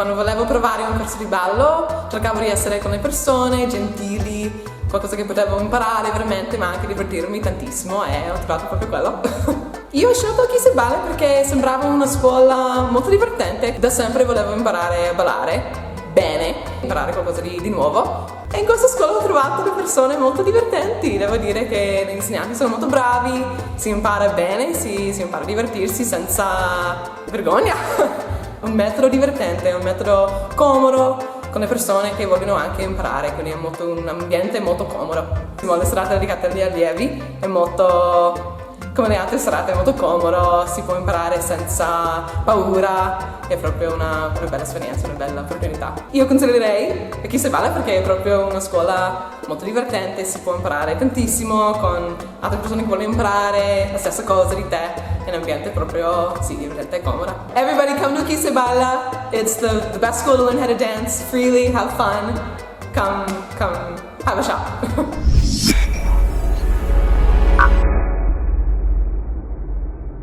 quando volevo provare un corso di ballo cercavo di essere con le persone, gentili, qualcosa che potevo imparare veramente, ma anche divertirmi tantissimo, e ho trovato proprio quello. Io ho scelto Chi se balla perché sembrava una scuola molto divertente. Da sempre volevo imparare a ballare bene, imparare qualcosa di nuovo. E in questa scuola ho trovato le persone molto divertenti. Devo dire che gli insegnanti sono molto bravi, si impara bene, si impara a divertirsi senza vergogna. Un metodo divertente, un metodo comodo, con le persone che vogliono anche imparare, quindi è un ambiente molto comodo. Le serate dedicate agli allievi è molto, come le altre serate, è molto comodo, si può imparare senza paura, è proprio una bella esperienza, una bella opportunità. Io consiglierei Chi se balla perché è proprio una scuola molto divertente, si può imparare tantissimo con altre persone che vogliono imparare la stessa cosa di te, è un ambiente proprio, sì, divertente e comodo. Everybody come to Chi se balla, it's the best school to learn how to dance freely, have fun, come have a shot.